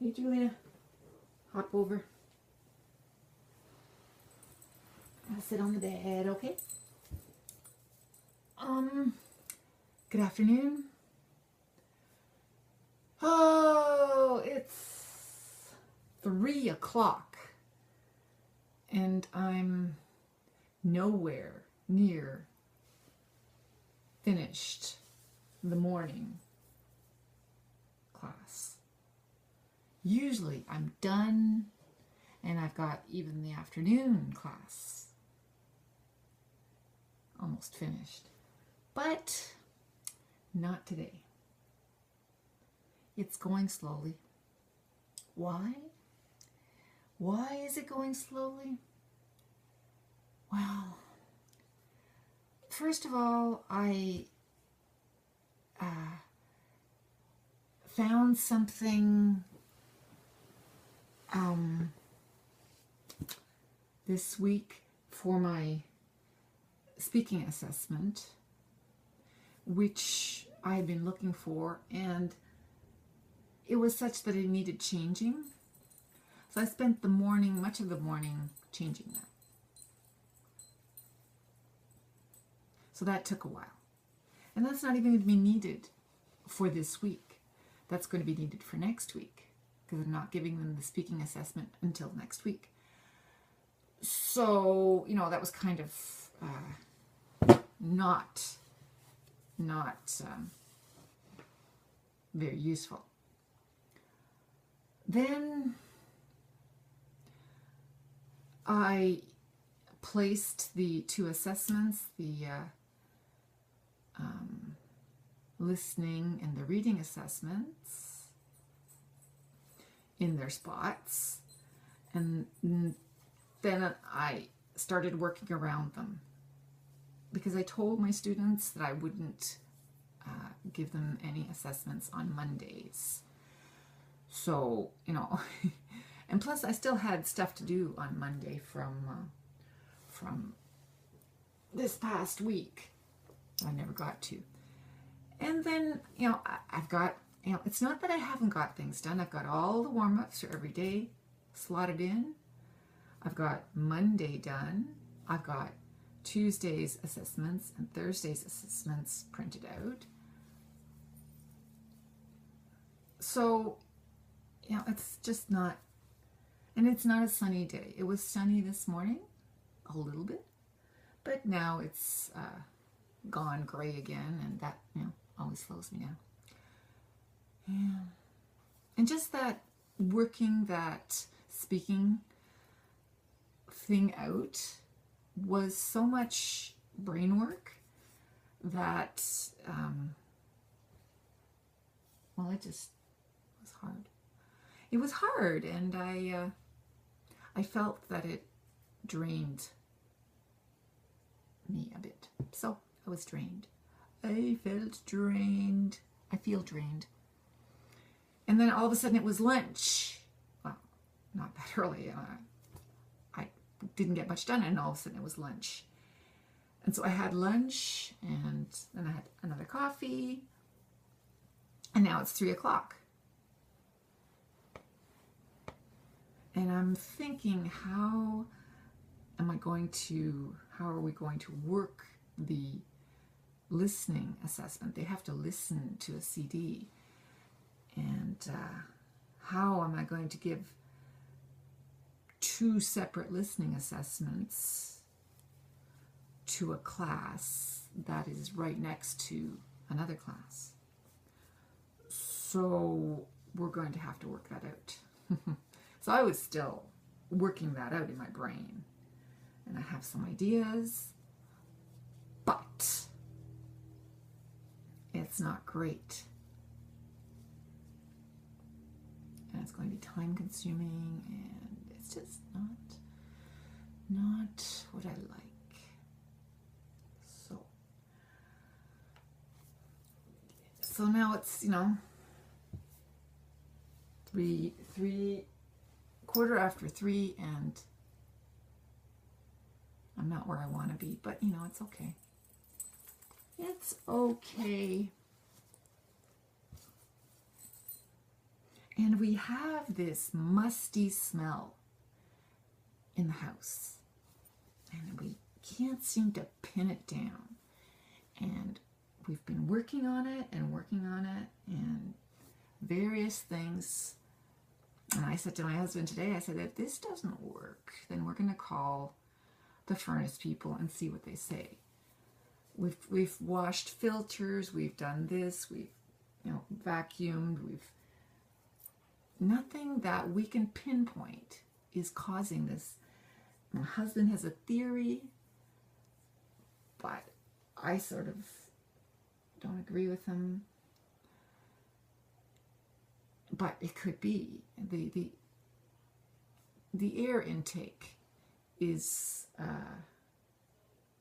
Hey, Julia, hop over. I'll sit on the bed, okay? Good afternoon. Oh, it's 3 o'clock, and I'm nowhere near finished the morning class. Usually I'm done, and I've got even the afternoon class almost finished, but not today. It's going slowly. Why? Why is it going slowly? Well, first of all, I found something this week for my speaking assessment, which I had been looking for, and it was such that it needed changing. So I spent much of the morning changing that. So that took a while. And that's not even going to be needed for this week. That's going to be needed for next week, because I'm not giving them the speaking assessment until next week. So, that was kind of not very useful. Then I placed the 2 assessments, the listening and the reading assessments, in their spots, and then I started working around them, because I told my students that I wouldn't give them any assessments on Mondays. So, and plus I still had stuff to do on Monday from this past week. I never got to. And then, I've got, it's not that I haven't got things done. I've got all the warm-ups for every day slotted in. I've got Monday done. I've got Tuesday's assessments and Thursday's assessments printed out. So, it's just not, and it's not a sunny day. It was sunny this morning, a little bit, but now it's gone gray again, and that, always slows me down. Yeah. And just that working that speaking thing out was so much brain work that, it just was hard. It was hard, and I felt that it drained me a bit. So I was drained. I felt drained. I feel drained. And then all of a sudden it was lunch. Well, not that early. I didn't get much done, and all of a sudden it was lunch. And so I had lunch, and then I had another coffee, and now it's 3 o'clock. And I'm thinking, how are we going to work the listening assessment? They have to listen to a CD. And how am I going to give 2 separate listening assessments to a class that is right next to another class? So we're going to have to work that out. So I was still working that out in my brain, and I have some ideas, but it's not great. And it's going to be time consuming, and it's just not what I like. So now it's, 3:15, and I'm not where I want to be, but it's okay. It's okay. And we have this musty smell in the house. And we can't seem to pin it down. And we've been working on it and various things. And I said to my husband today, I said, if this doesn't work, then we're going to call the furnace people and see what they say. We've washed filters, we've done this, we've vacuumed, nothing that we can pinpoint is causing this. My husband has a theory, but I sort of don't agree with him. But it could be the air intake is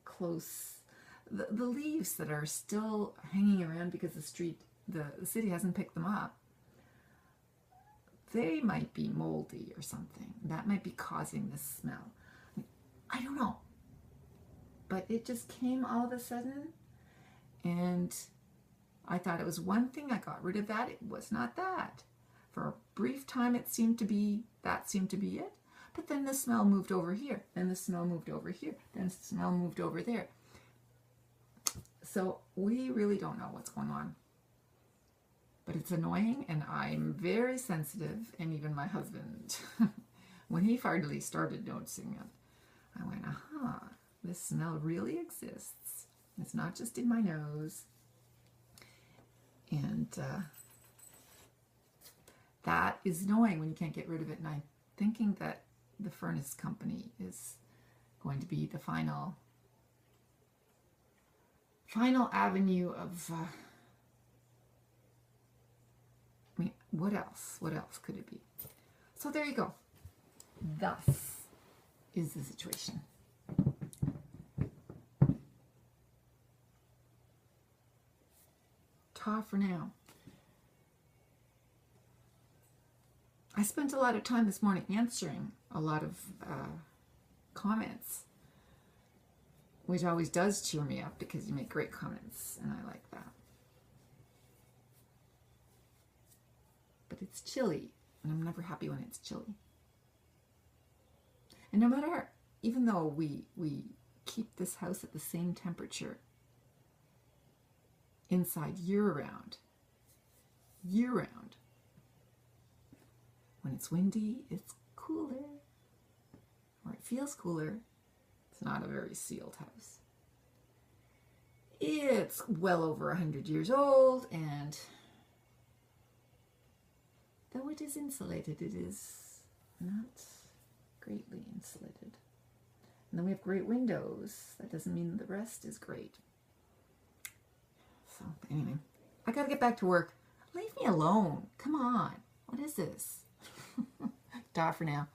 close. The leaves that are still hanging around because the city hasn't picked them up, they might be moldy or something. That might be causing this smell. I don't know. But it just came all of a sudden, and I thought it was one thing. I got rid of that. It was not that. For a brief time, it seemed to be it. But then the smell moved over here. Then the smell moved over here. Then the smell moved over there. So we really don't know what's going on. But it's annoying, and I'm very sensitive, and even my husband, when he finally started noticing it, I went, aha, this smell really exists. It's not just in my nose. And that is annoying when you can't get rid of it. And I'm thinking that the furnace company is going to be the final avenue of, what else? What else could it be? So there you go. Thus is the situation. Ta for now. I spent a lot of time this morning answering a lot of comments, which always does cheer me up because you make great comments, and I like that. But it's chilly, and I'm never happy when it's chilly. And no matter, even though we keep this house at the same temperature inside year-round, when it's windy, it's cooler, or it feels cooler. It's not a very sealed house. It's well over 100 years old, and though it is insulated, it is not greatly insulated. And then we have great windows. That doesn't mean the rest is great. So anyway, I gotta get back to work. Leave me alone. Come on. What is this? Ta for now.